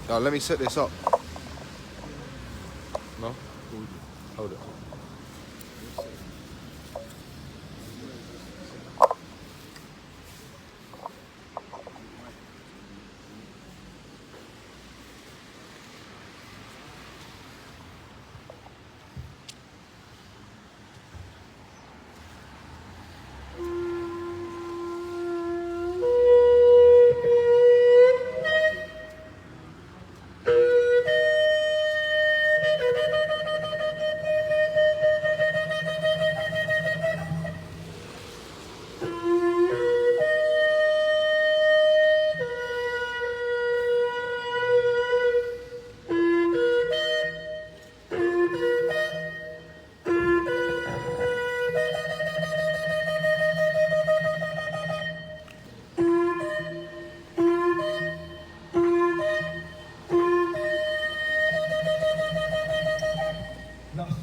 Now let me set this up. No? Hold it.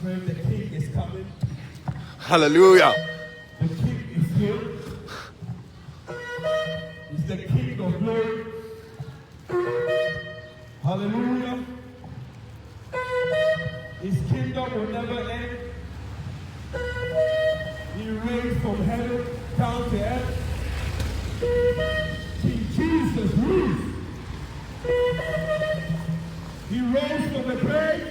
The king is coming. Hallelujah. The king is here. He's the king of glory. Hallelujah. His kingdom will never end. He reigns from heaven down to earth. King Jesus rules. He rose from the grave.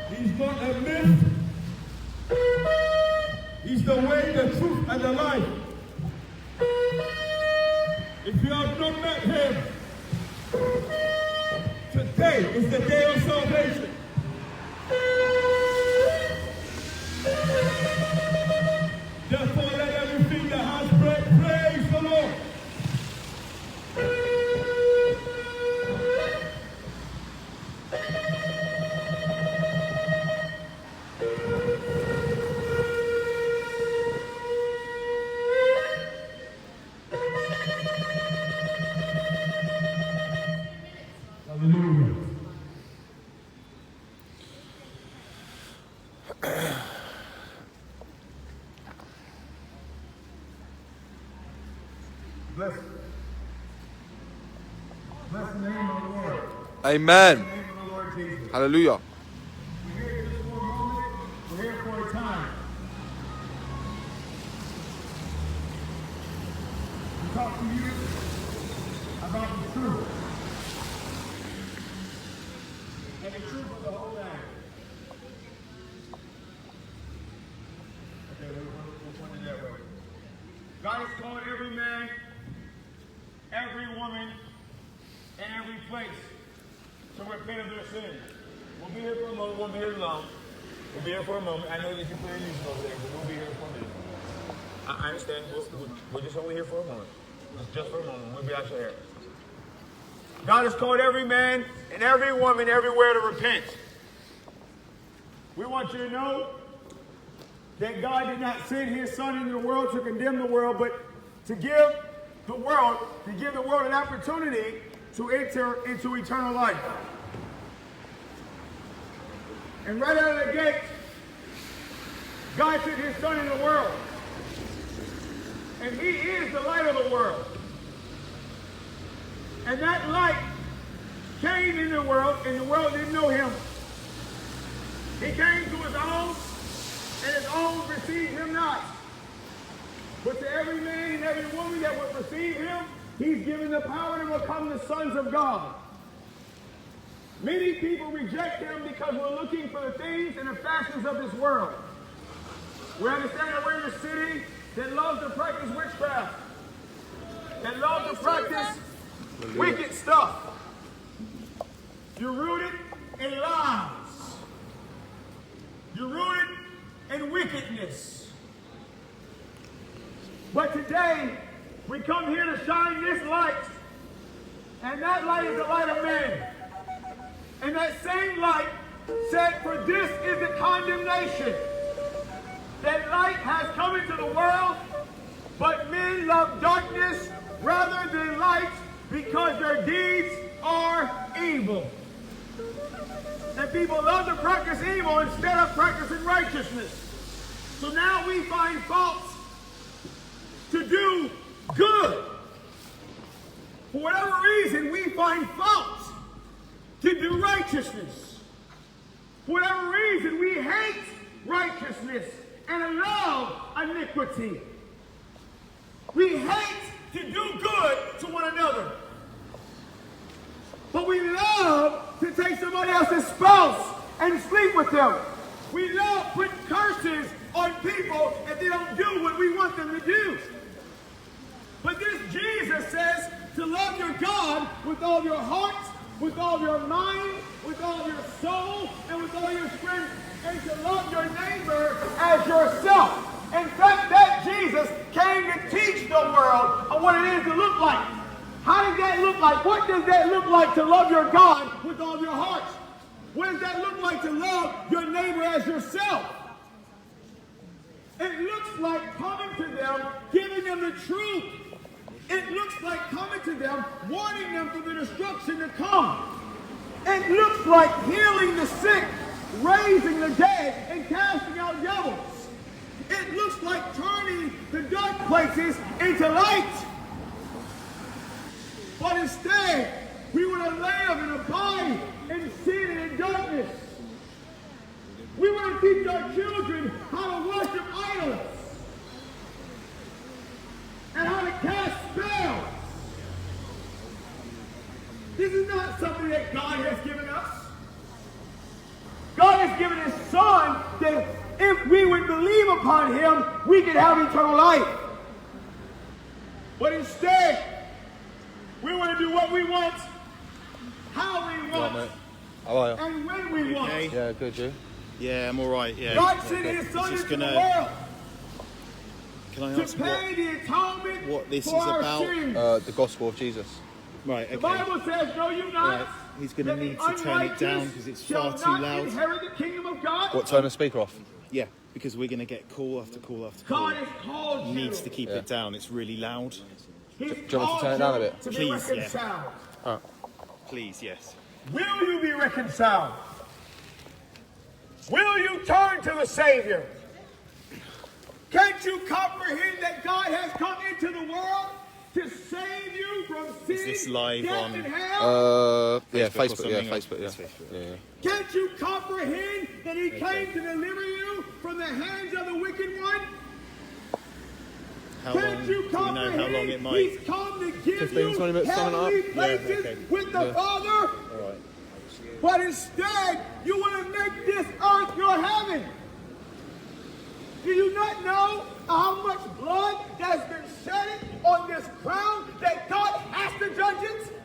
He's not a myth. He's the way, the truth, and the life. If you have not met him, today is the day of salvation. Therefore, let everything that has breath praise the Lord. Hallelujah. Bless the name of the Lord. Amen. Bless the name of the Lord Jesus. Hallelujah. We're here just for a moment. We're here for a time. To talk to you about the truth. And the truth of the whole matter. Okay, we'll put it that way. God has called every man, every woman, and every place to repent of their sins. We'll be here for a moment. We'll be here long. We'll be here for a moment. I know that you put your music over there, but we'll be here for a minute. I understand. We're just only here for a moment. Just for a moment. We'll be out here. God has called every man and every woman everywhere to repent. We want you to know that God did not send his son into the world to condemn the world, but to give the world an opportunity to enter into eternal life. And right out of the gate, God sent his son into the world. And he is the light of the world. And that light came into the world, and the world didn't know him. He came to his own, and his own received him not. But to every man and every woman that would receive him, he's given the power to become the sons of God. Many people reject him because we're looking for the things and the fashions of this world. We understand that we're in a city that loves to practice witchcraft, that loves to practice wicked stuff. You're rooted in lies. You're rooted in wickedness. But today, we come here to shine this light. And that light is the light of man. And that same light said, for this is the condemnation. That light has come into the world, but men love darkness rather than light because their deeds are evil. And people love to practice evil instead of practicing righteousness. So now we find faults to do good for whatever reason, we find fault to do righteousness. For whatever reason, we hate righteousness and love iniquity. We hate to do good to one another. But we love to take somebody else's spouse and sleep with them. We love putting curses on people if they don't do what we want them to do. But this Jesus says to love your God with all your heart, with all your mind, with all your soul, and with all your strength, and to love your neighbor as yourself. In fact, that Jesus came to teach the world on what it is to look like. How does that look like? What does that look like to love your God with all your heart? What does that look like to love your neighbor as yourself? It looks like coming to them, giving them the truth. It looks like coming to them, warning them from the destruction to come. It looks like healing the sick, raising the dead, and casting out devils. It looks like turning the dark places into light. But instead, we want to live and abide in sin and in darkness. We want to teach our children how to worship idols and how to cast spells. This is not something that God has given us. God has given His Son that if we would believe upon Him, we could have eternal life. But instead, we want to do what we want, how we want, How are you? and when we want. Okay. Yeah, good, you? Yeah, I'm all right. Yeah. God sent His Son Just into the gonna- world Can I to ask pay the atonement what this for is our about? sins. The gospel of Jesus. Right. The Okay. Bible says, "Know you not Right. He's going to that the need to turn it down unrighteous because it's shall far too not loud. inherit the kingdom of God." What, turn the speaker off? Yeah, because we're going to get call after call after call. God has called you. Needs to keep it down. It's really loud. He's Do you want me to called turn it down a you bit? to be Please, yeah. reconciled. Please, yes. Will you be reconciled? Will you turn to the Savior? Can't you comprehend that God has come into the world to save you from sin, Is this live death, on- and hell? Yeah, Facebook or Facebook, yeah, something, or- Facebook, yeah. It's Facebook. Yeah. Can't you comprehend that He came to deliver you from the hands of the wicked one? How long? Can't Do you we know comprehend how long it might? He's come to give 15, you 20 minutes, summing up. heavenly Yeah, places okay. with the Yeah. Father? All right. But instead, you want to make this earth your heaven. Do you not know how much blood has been shed on this ground that God has to judge it?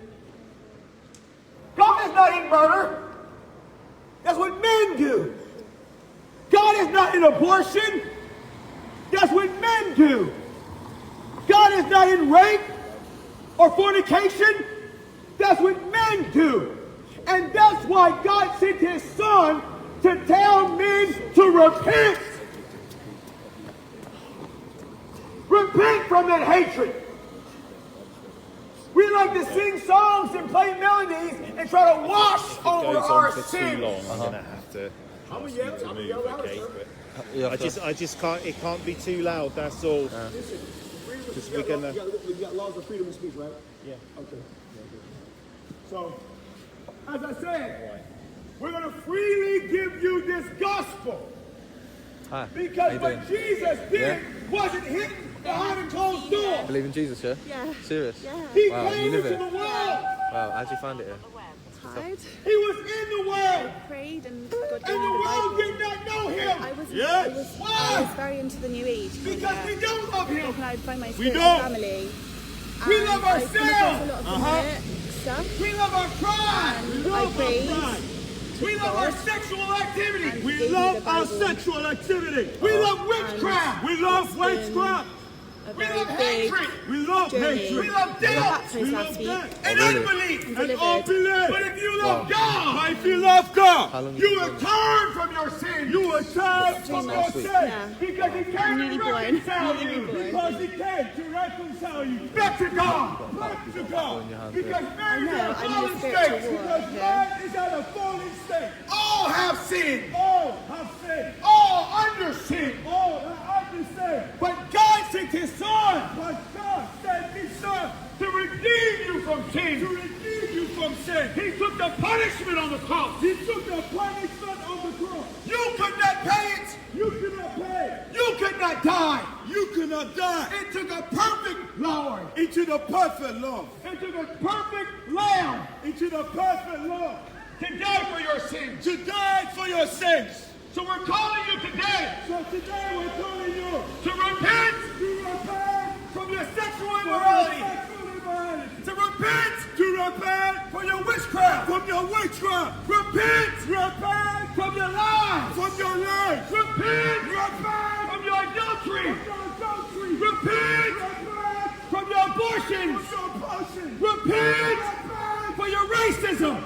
God is not in murder. That's what men do. God is not in abortion. That's what men do. God is not in rape or fornication. That's what men do. And that's why God sent His Son to tell men to repent. Repent from that hatred. We like to sing songs and play melodies and try to wash over Goes our on for sins. too long. I'm going to have to I'm ask gonna you to yell move, louder, okay? sir. But Yeah, I just can't. It can't be too loud. That's all. Because we're gonna. You got laws of freedom of speech, right? Yeah. Okay. So, as I said, we're going to freely give you this gospel. Hi. Because How what you doing? Jesus did wasn't hidden behind a closed door. Believe in Jesus, yeah? Yeah. Serious? Yeah. He Wow, came you live into it. the world. Wow, how'd you find it here? Tired. He was in the world. Prayed and God And gave the me the world Bible. did not know him. I was Why? very into the New Age. Because we don't love him. And I find my We spiritual don't. family. We And love I've come across ourselves. a lot of demonic stuff. We love our pride. And I prayed. We love our sexual activity. And We gave me love the our Bible. sexual activity. We love witchcraft. We love It's been witchcraft. a We very love big hatred. We love journey. hatred. We love We were doubt. baptized last week. And really? unbelief. And And delivered. unbelief. But if you love Wow. God, if you love God, How long you you will been turn from your sin. You will turn from your last week. sin. Yeah. Because He came Newly to born. reconcile Newly you. born. Because He came to reconcile you back to God. Back to God. Because man is know, at a I'm in a fallen spiritual state. war, Because yeah. man is at a fallen state. All have sinned. All have sinned. All under sin. All are under sin. But God sent His Son. But God sent me His Son to redeem you from sin. To redeem you from sin. He took the punishment on the cross. He took the punishment on the cross. You could not pay it. You could not pay it. You could not die. You could not die. It took a perfect Lord. Into the perfect Lord. Into the perfect Lamb. Into the perfect Lord. To die for your sins. To die for your sins. So we're calling you today. So today we're calling you to repent. To repent from your sexual immorality. To repent. To repent from your witchcraft. From your witchcraft. Repent. Repent from your lies. From your lies. Repent. Repent from your adultery. From your adultery. Repent. Repent from your abortions. From your abortions. Repent. Repent for your racism.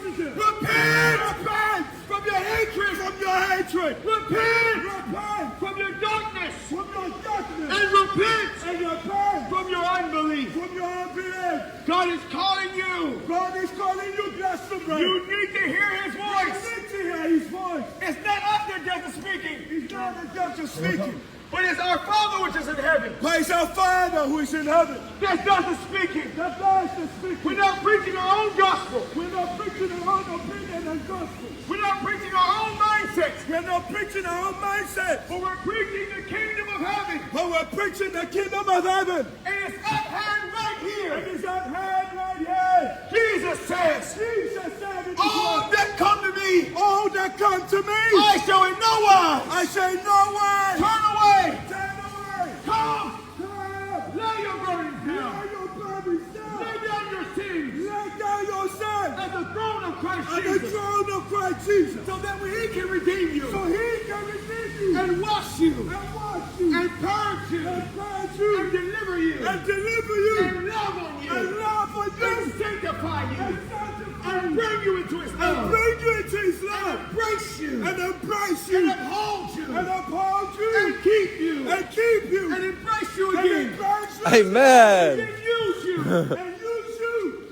Repent! Repent from your hatred! From your hatred! Repent! Repent from your darkness! From your darkness! And repent! And repent from your unbelief! From your unbelief! God is calling you! God is calling you, Glastonbury! You need to hear His voice! You need to hear His voice! It's not us that does the speaking! It's not the judge of speaking! But it's our Father which is in heaven. But it's our Father who is in heaven. That does the speaking. That does the speaking. We're not preaching our own gospel. We're not preaching our own opinion and gospel. We're not preaching our own mindset. We're not preaching our own mindset. But we're preaching the kingdom of heaven. But we're preaching the kingdom of heaven. And it's at hand right here. And it's at hand right here. Jesus says. Jesus said. All that come to me. All that come to me. I shall in no one. I shall in no one. Turn away. Turn away! Come! Come! Lay your burdens down! Lay your burdens down! Lay down your sins! Lay down your sins! At the throne of Christ Jesus! At the throne of Christ Jesus! So that He can redeem you! So He can redeem you! And wash you! And wash you! And purge you! And purge you! And deliver you! And deliver you! And love on you! And love on you! And sanctify you! And sanctify you! And bring you into His love! And bring you into His love! And embrace you! And embrace you! And uphold you! And uphold you! And keep you! And keep you! And embrace you again! Amen! And use you! And use you!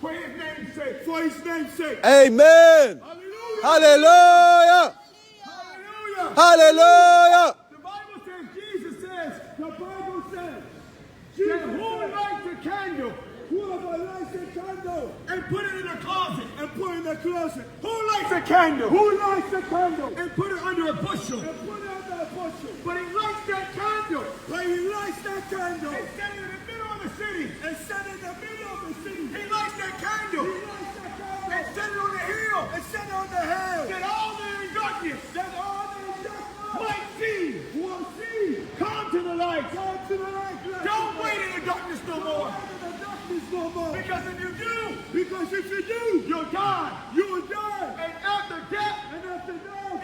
For His name's sake! For His name's sake! Amen! Hallelujah! Hallelujah! Hallelujah! The Bible says, Jesus says, the Bible says, that who lights a candle? Whoever lights a candle and put it in a closet. And put it in a closet. Who lights a candle? Who lights a candle? And put it under a bushel. And put it under a bushel. But he lights that candle. But he lights that candle. And set it in the middle of the city. And set it in the middle of the city. He lights that candle. He lights that candle. And set it on the hill. And set it on the hill. That all that are in darkness. That all that are in darkness. Might see. Will see. Come to the light. Come to the light. Don't wait in the darkness no more. No more. Because if you do, you'll die. You will die. And after death,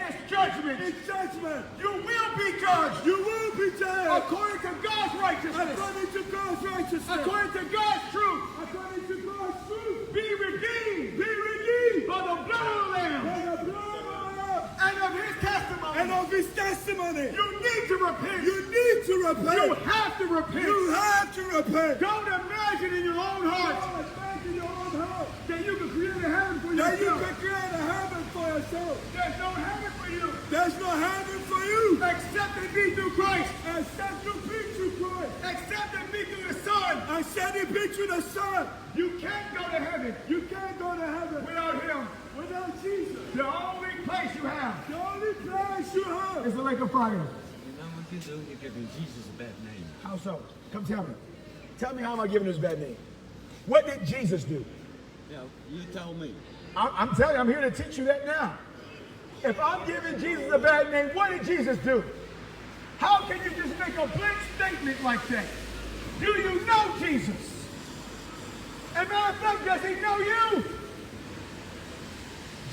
it's judgment. It's judgment. You will be judged. You will be judged. According to God's righteousness. According to God's righteousness. According to God's truth. According to God's truth. Be redeemed. Be redeemed. By the blood of the Lamb. By the blood of the Lamb. And of His testimony. And of His testimony. You need to repent. You need to repent. You have to repent. You have to repent. Don't imagine in your own heart. Don't imagine in your own heart that you can create a heaven for yourself. That you can create a heaven for yourself. There's no heaven for you. There's no heaven for you. Except it be through Christ. Except it be through Christ. Except it be through the Son. Except it be through the Son. You can't go to heaven. You can't go to heaven without Him. Without Jesus. The only place you have. The only place you have is the lake of fire. You know what you do? You're giving Jesus a bad name. How so? Come tell me. Tell me how am I giving this bad name? What did Jesus do? Yeah, you tell me. I'm telling you, I'm here to teach you that now. If I'm giving Jesus a bad name, what did Jesus do? How can you just make a blank statement like that? Do you know Jesus? As a matter of fact, does He know you?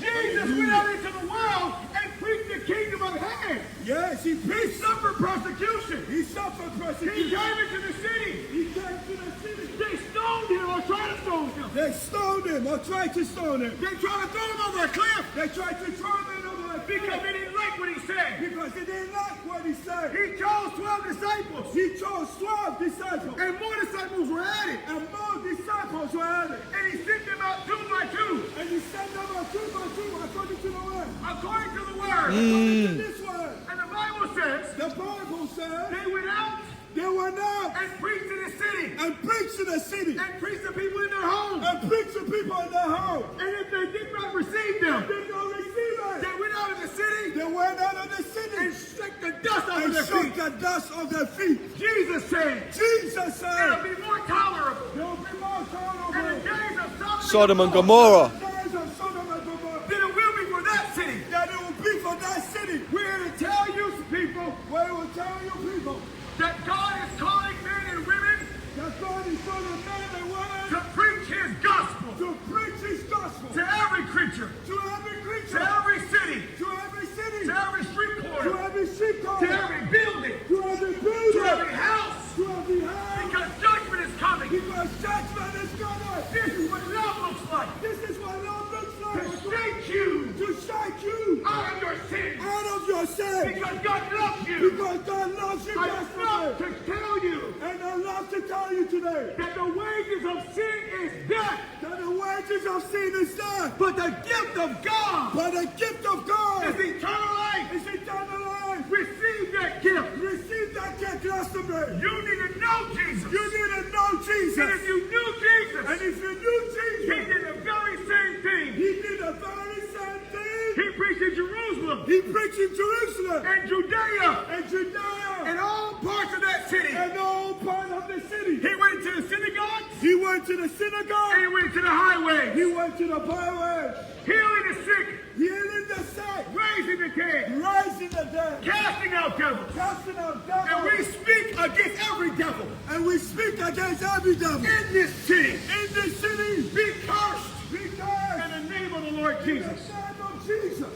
Jesus went out into the world and preached the kingdom of heaven. Yes, He suffered persecution. He suffered persecution. He came into the city. He came to the city. They stoned Him or tried to stone Him. They stoned Him or tried to stone Him. They tried to throw Him over a cliff. They tried to throw Him over a cliff. Because they didn't like what He said. Because they didn't like what He said. He chose 12 disciples. He chose 12 disciples. And more disciples were added. And more disciples were added. And He sent them out 2 by 2. And He sent them out 2 by 2 according to the word. According to the word. According to this word. And the Bible says. The Bible says. They went out They went out and preached to the city. and preached to the city. And preached to people in their homes. And preached to people in their home. And if they did not receive them, They did not receive it. they went out of the city They went out of the city and shook the dust off of and their shook feet. the dust off their feet. Jesus said, Jesus said, it'll be more tolerable there will be more in the tolerable days of Sodom and Gomorrah. days of Sodom and Gomorrah than it will be for that city. than it will be for that city. We're here to tell you people Where it will tell you people that God is calling men and women that God is calling men and women to preach His gospel to preach His gospel to every creature, to every to creature, every city, to every city, to every street to corner, every street to corner, every building, to every to building, every house, to every house, because judgment is coming. because judgment is coming. This is what love looks like. This is what love looks To like. shake you To shake you out of your sins. out of your sin. Because God loves you. Because God loves you I love desperately. to tell you And I love to tell you today that the wages of sin is death. that the wages of sin is death. But the gift of God But the gift of God is eternal life. is eternal life. Receive that gift. Receive that gift, Glastonbury. You need to know Jesus. You need to know Jesus. And if you knew Jesus, And if you knew He Jesus, did the very same thing. He did the very same thing. He preached in Jerusalem He preached in Jerusalem and Judea and Judea and all parts of that city. and all part of the city. He went to the synagogues He went to the and synagogue. he went to the highways, He went to the byway, healing the sick, healing the sick, raising the dead, rising the dead, casting out devils. casting out And we devils. speak against every devil And we speak against every devil in this city. in this city. Be cursed Because in the name of the Lord in the Jesus. name of Jesus.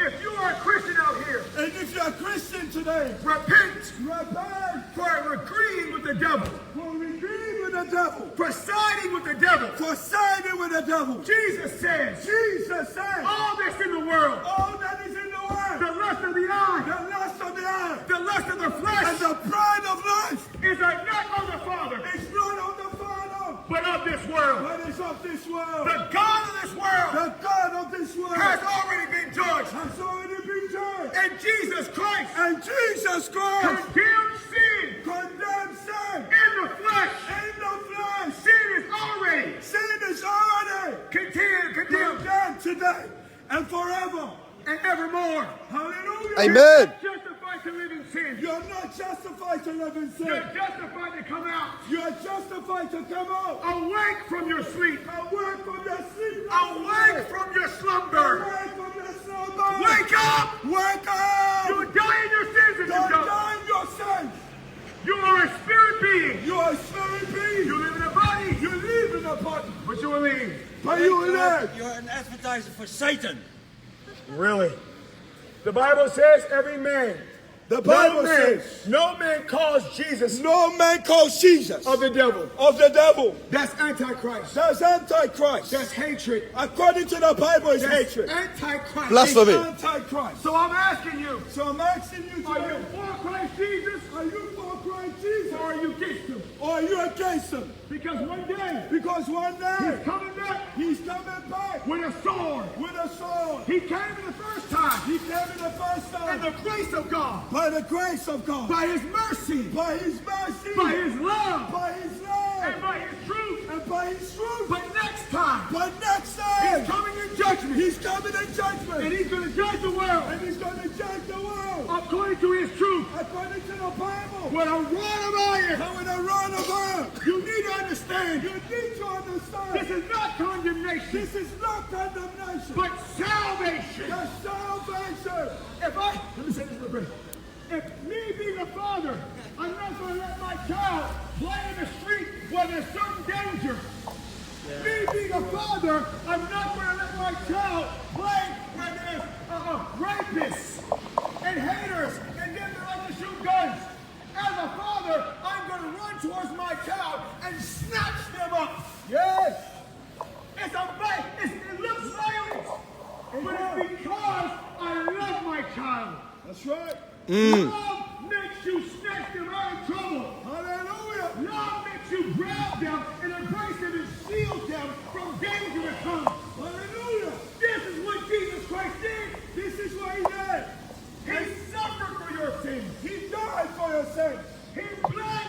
If you are a Christian out here, And if you're a Christian today, repent repent for agreeing with the devil, for agreeing with the devil, for siding with the devil. for siding with the devil. Jesus says, Jesus said, all this in the world, all that is in the world, the lust of the eye, the lust of the eye, the lust of the and flesh, the pride of life, is not of the Father, is not of the Father, but of this world. but is of this world. The God of this world The God of this world has already been judged. has already been judged. And Jesus Christ And Jesus Christ condemned sin condemned sin in the flesh. in the flesh. Sin is already Sin is already condemned condemned today and forever. and evermore. Hallelujah. Amen. Justified to live in sin. You're not justified to live in sin. You're justified to come out. You're justified to come out. Awake from your sleep. Awake from your sleep. Awake from your slumber. Awake from your slumber. Wake up. Wake up. You die in your sins if you Don't don't. die in your sins. You are a spirit being. You are a spirit being. You live in a body. You live in a body. But you will leave. But you will live. You're an advertiser for Satan. Really? The Bible says every man. The Bible says No man calls Jesus no man calls Jesus of the devil. of the devil. That's Antichrist. That's Antichrist. That's hatred. According to the Bible, it's That's hatred. Antichrist. Blasphemy. It's Antichrist. So I'm asking you, So I'm asking you are today, you for Christ Jesus are you for Christ Jesus or are you against him? or are you against him? Because one day Because one day he's coming back he's coming back with a sword. with a sword. He came in the first time He came in the first in time the grace of God, by the grace of God, by his mercy, by his mercy, by his love, by his and love, by his truth. and by his truth. But next time, But next he's time, coming in judgment, he's coming in and judgment, he's going to judge the world and he's going to judge the world according to his truth. according to the Bible. With a rod of iron. And with a rod of iron, You need to understand, you need to understand, this is not condemnation, this is not condemnation, but salvation. but salvation. Let me say this real quick. If me being a father, I'm not going to let my child play in the street where there's certain danger. Me being a father, I'm not going to let my child play where there's rapists and haters and them that like to shoot guns. As a father, I'm going to run towards my child and snatch them up. Yes. It's a fight. It looks violent, but it's because I love my child. That's right. Love makes you snatch them out of trouble. Hallelujah. Love makes you grab them and embrace them and shield them from danger that comes. Hallelujah. This is what Jesus Christ did. This is what he did. He suffered for your sins. He died for your sins. He bled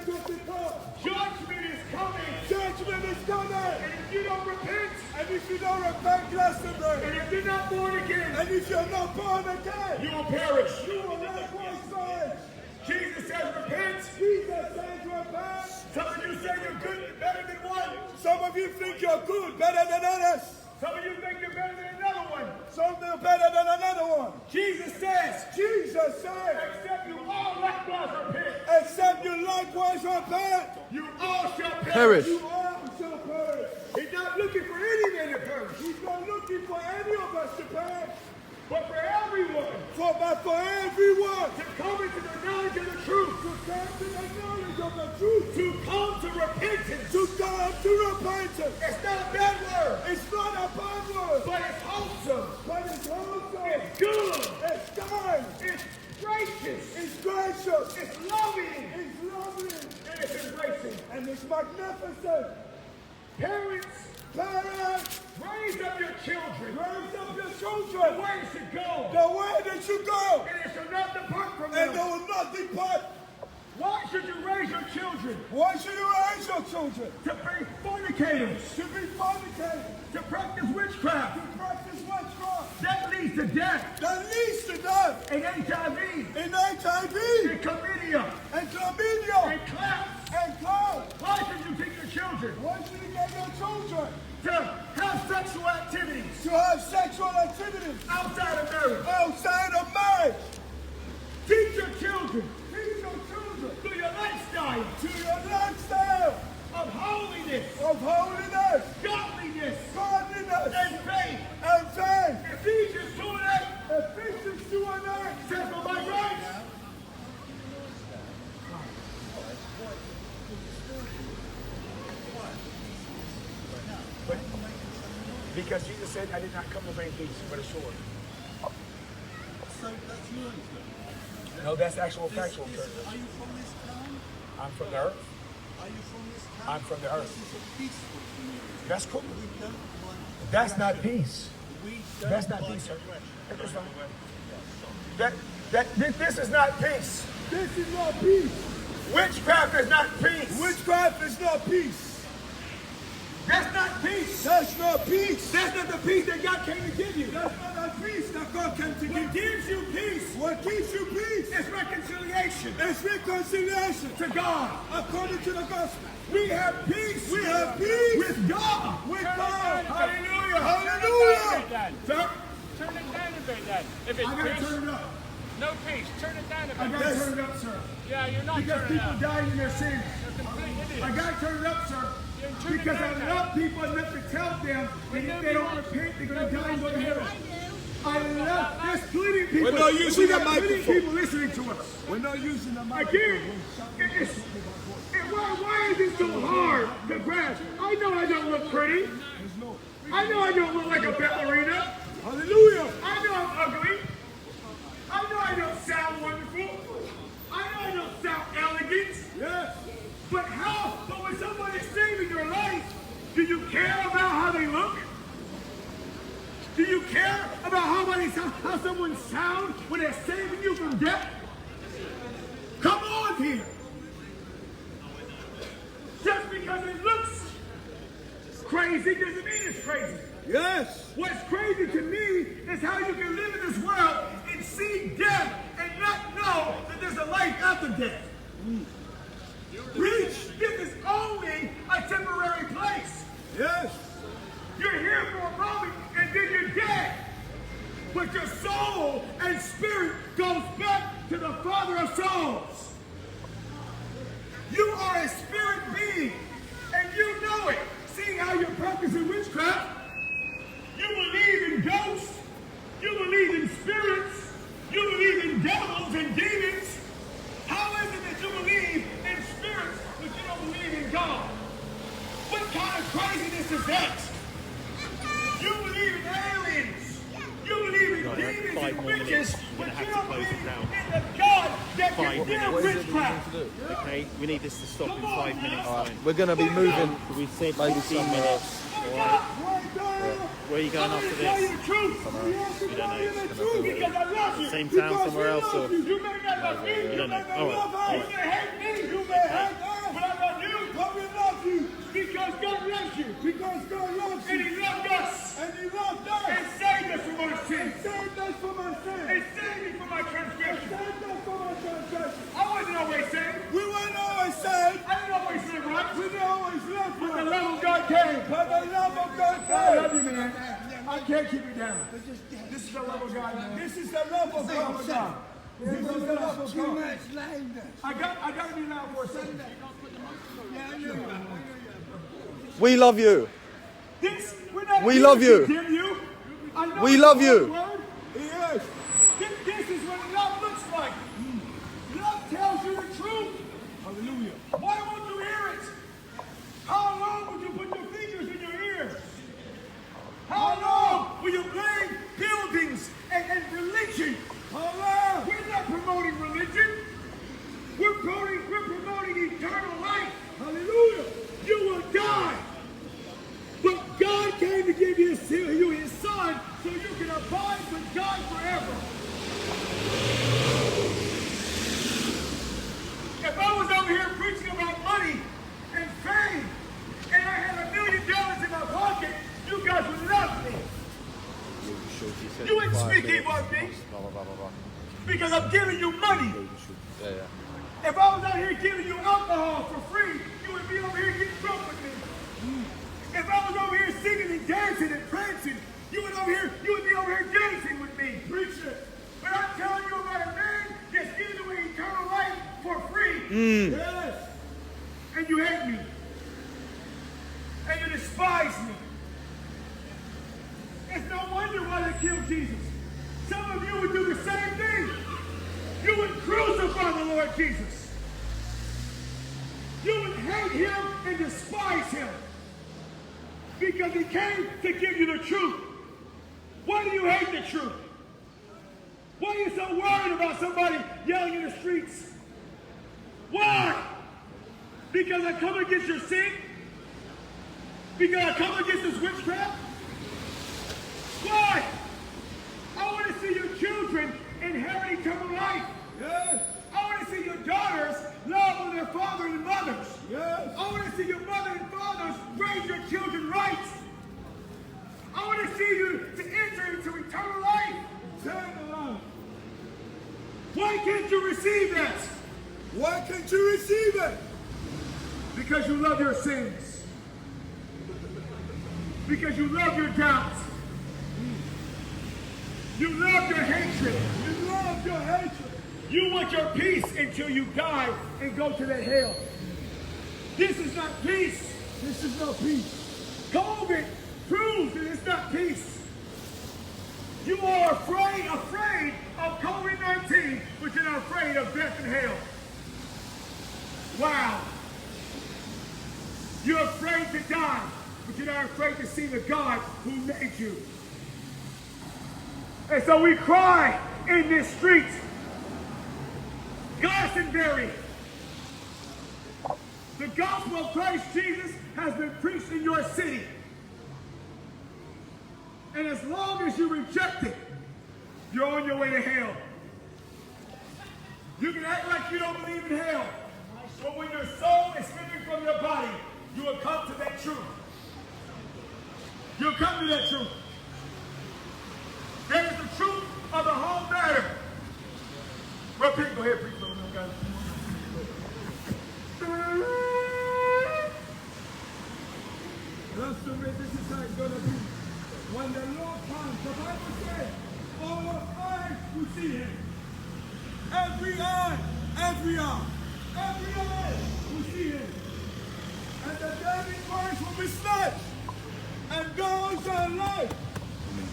is what to come. Judgment is coming. Judgment is coming. And if you don't repent, And if you don't repent, Glastonbury, and if you're not born again, and if you're not born again, you will perish. you will likewise perish. Jesus says repent. Jesus says repent. Some of you say you're good, better than one. Some of you think you're good, better than others. Some of you think you're better than another one. Some are better than another one. Jesus says, Jesus said, except you all likewise repent, except you likewise repent, you all shall Perish. you all shall perish. He's not looking for any man to perish, He's not looking for any of us to perish, but for everyone but for everyone to come into the knowledge of the truth, to come to the knowledge of the truth, to come to repentance. to come to repentance. It's not a bad word, It's not a bad word, but it's wholesome. but it's wholesome. It's good. It's kind. It's gracious. It's gracious. It's loving. It's lovely. And it's embracing. And it's magnificent. Parents, Parents, raise up your children raise up your the children way to go, the way they should go, and it shall not depart from and they them. will not depart. Why should you raise your children Why should you raise your children? to be fornicators, To be fornicated, to practice witchcraft? to practice witchcraft, That leads to death, that leads to death, and HIV, in HIV, and chlamydia, and chlamydia, and claps. and cloud. Why should you teach your children Why should you get your children to have sexual activities to have sexual activities outside of marriage? outside of marriage? Teach your children Teach your children through your lifestyle to your lifestyle of holiness, of holiness, godliness, godliness, and faith. and faith. Ephesians 2:8 Ephesians 2:9 says, for by grace, because Jesus said, I did not come to bring peace, but a sword. So that's your interpretation. No, that's actual factual Are church. you from this town? I'm from the earth. Are you from this town? I'm from the earth. This is a peaceful community. That's cool. We don't want That's not peace. we don't That's not want peace, sir. aggression. That's fine. This is not peace. This is not peace. Witchcraft is not peace. Witchcraft is not peace. That's not peace. That's not peace. That's not the peace that God came to give you. That's not the peace that God came to What give. gives you peace What gives you peace is reconciliation is reconciliation to God. according to the gospel. We have peace. We have peace with God. with God. Hallelujah. Hallelujah. Sir, Turn it down a bit then. If it's I gotta peace, turn it up. no peace. Turn it down a I bit. gotta turn it up, sir. Yeah, you're not Because turning it people up. die in their sins. You're complete idiots. I gotta turn it up, sir. You're turning Because it I down love people enough to tell them that if they don't repent, they're gonna die and go to hell. I love. There's plenty of people. We're not using we the got plenty of microphone. people listening to us. We're not using the Again, microphone. why is it so hard to grasp? I know I don't look pretty. I know I don't look like a ballerina. Hallelujah. I know I'm ugly. I know I don't sound wonderful. I know I don't sound elegant. Yes. But when somebody's saving your life, do you care about how they look? Do you care about how someone sounds when they're saving you from death? Come on here. Just because it looks crazy doesn't mean it's crazy. Yes. What's crazy to me is how you can live in this world and see death and not know that there's a life after death. Preach. This is only a temporary place. Yes. You're here for a moment and then you're dead. But your soul and spirit goes back to the Father of souls. You are a spirit being and you know it. See how you're practicing witchcraft? You believe in ghosts. You believe in spirits. You believe in devils and demons. How is it that you believe in spirits but you don't believe in God? What kind of craziness is that? You believe in aliens. You believe in demons and witches, but you don't believe in the God that can deal witchcraft. Okay, we need this to stop in 5 minutes. We're going to be moving We said maybe 15 some minutes. Where are you going after Tell you this? the truth. You don't know. Because I love you. Same town somewhere else or? You may not love me. You don't know. You may Alright, hate me. You may hate I love you, man. I can't keep it down. This is the love of God, man. This is the love of God. This is the love of Too God. much loud. I got to be loud for a second. Yeah, I know you. We love you. This, we're not We here love to you. condemn you. I know We it's love a you. hard word. Yes. This is what love looks like. Love tells you the truth. Hallelujah. Why won't you hear it? How long would you put your fingers in your ears? How long will you blame buildings and religion? How long? We're not promoting religion. We're promoting eternal life. Hallelujah. You will die. But God came to give you his son so you can abide with God forever. If I was over here preaching about money and fame and I had $1 million in my pocket, you guys would love me. You wouldn't speak evil of me because I'm giving you money. If I was out here giving you alcohol for free, you would be over here getting drunk with me. If I was over here singing and dancing and prancing, you would be over here dancing with me. Preach it. But I'm telling you about a man that's giving away eternal life for free. Yes. And you hate me. And you despise me. It's no wonder why they killed Jesus. Some of you would do the same thing. You would crucify the Lord Jesus. You would hate him and despise him. Because he came to give you the truth. Why do you hate the truth? Why are you so worried about somebody yelling in the streets? Why? Because I come against your sin? Because I come against this witchcraft? Why? I want to see your children inherit eternal life. Yes. I want to see your daughters love their fathers and mothers. Yes. I want to see your mother and fathers raise your children right. I want to see you to enter into eternal life. Eternal life. Why can't you receive that? Why can't you receive it? Because you love your sins. Because you love your doubts. You love your hatred. You love your hatred. You want your peace until you die and go to that hell. This is not peace. This is not peace. COVID proves that it's not peace. You are afraid of COVID-19, but you're not afraid of death and hell. Wow. You're afraid to die, but you're not afraid to see the God who made you. And so we cry in this street, Glastonbury. The gospel of Christ Jesus has been preached in your city. And as long as you reject it, you're on your way to hell. You can act like you don't believe in hell, but when your soul is living from your body, you will come to that truth. You'll come to that truth. That is the truth of the whole matter. Well, people, go ahead, preach, guys. Glastonbury, this is how it's going to be. When the Lord comes, the Bible says, all eyes will see him. Every eye will see him. And the dead in Christ will be snatched. And those that are alive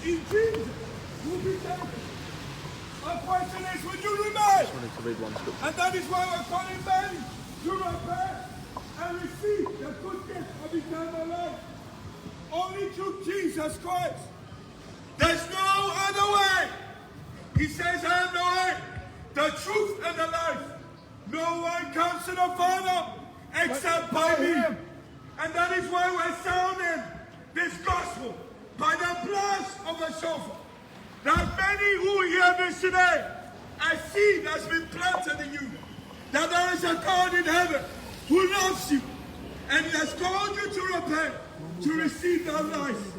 in Jesus will be taken. Our question is, will you remain? And that is why we're calling men to repent and receive the good gift of eternal life. Only through Jesus Christ. There's no other way. He says, I am the way, the truth, and the life. No one comes to the Father except by me. And that is why we're sounding this gospel by the blood of the Shofar. That many who hear this today, a seed has been planted in you. That there is a God in heaven who loves you. And he has called you to repent, to receive that life.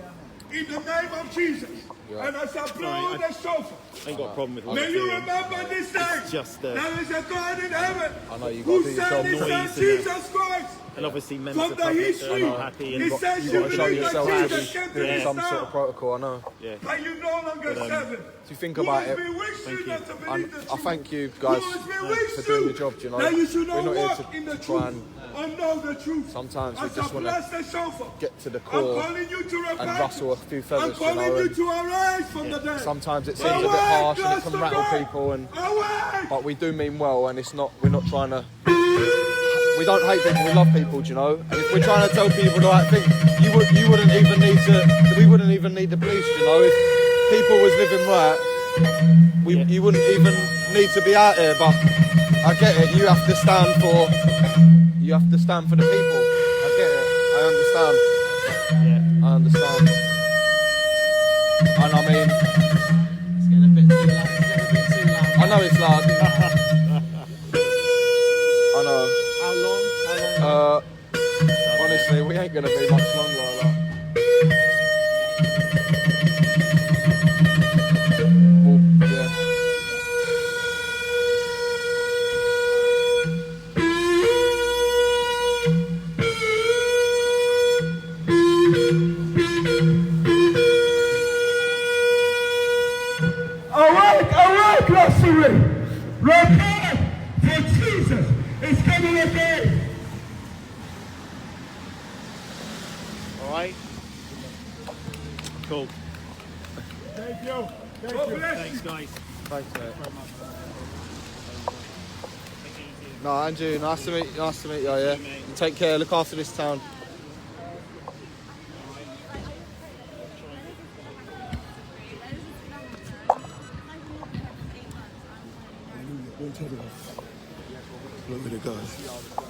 In the name of Jesus. And as I blow the shofar, I ain't got a problem with may you remember this day. Just there is a God in heaven I know you who got to do sent your his job. son Jesus Christ And obviously members From of the the public history, are happy and it says You you got to show believe yourself that to Jesus came to be this some sort of town, protocol. I know. yeah. but you no longer serve him. If you think Who about has it, bewitched you not to believe the I truth? thank you guys Who has for bewitched doing you your job. Do you know, that you should not we're not walk here in the to try truth and know the truth. Sometimes we As just a want to blessed Shofar, get to the I'm core calling you to repent. and rustle a few I'm feathers. You calling know, you and to arise from the dead. sometimes it seems a bit harsh and it can rattle people. Awake! But we do mean well, and it's not. We're not trying to. We don't hate people. We love people. Do you know? And if we're trying to tell people the right thing, you wouldn't even need to. We wouldn't even need the police. You know, if people was living right, you wouldn't even need to be out here. But I get it. You have to stand for. You have to stand for the people. I get it. I understand. Yeah. I understand. And I mean, It's getting a bit too loud. It's getting a bit too loud. I know it's loud. I know. How long? Honestly, we ain't gonna be much longer like that. Well, yeah. Awake, Glastonbury! Repent, for Jesus is coming again. Alright? Cool. Thank you. God bless Thanks, guys. Thanks, mate. No, Andrew, nice to meet you, yeah. You take care, look after this town. Glory to God.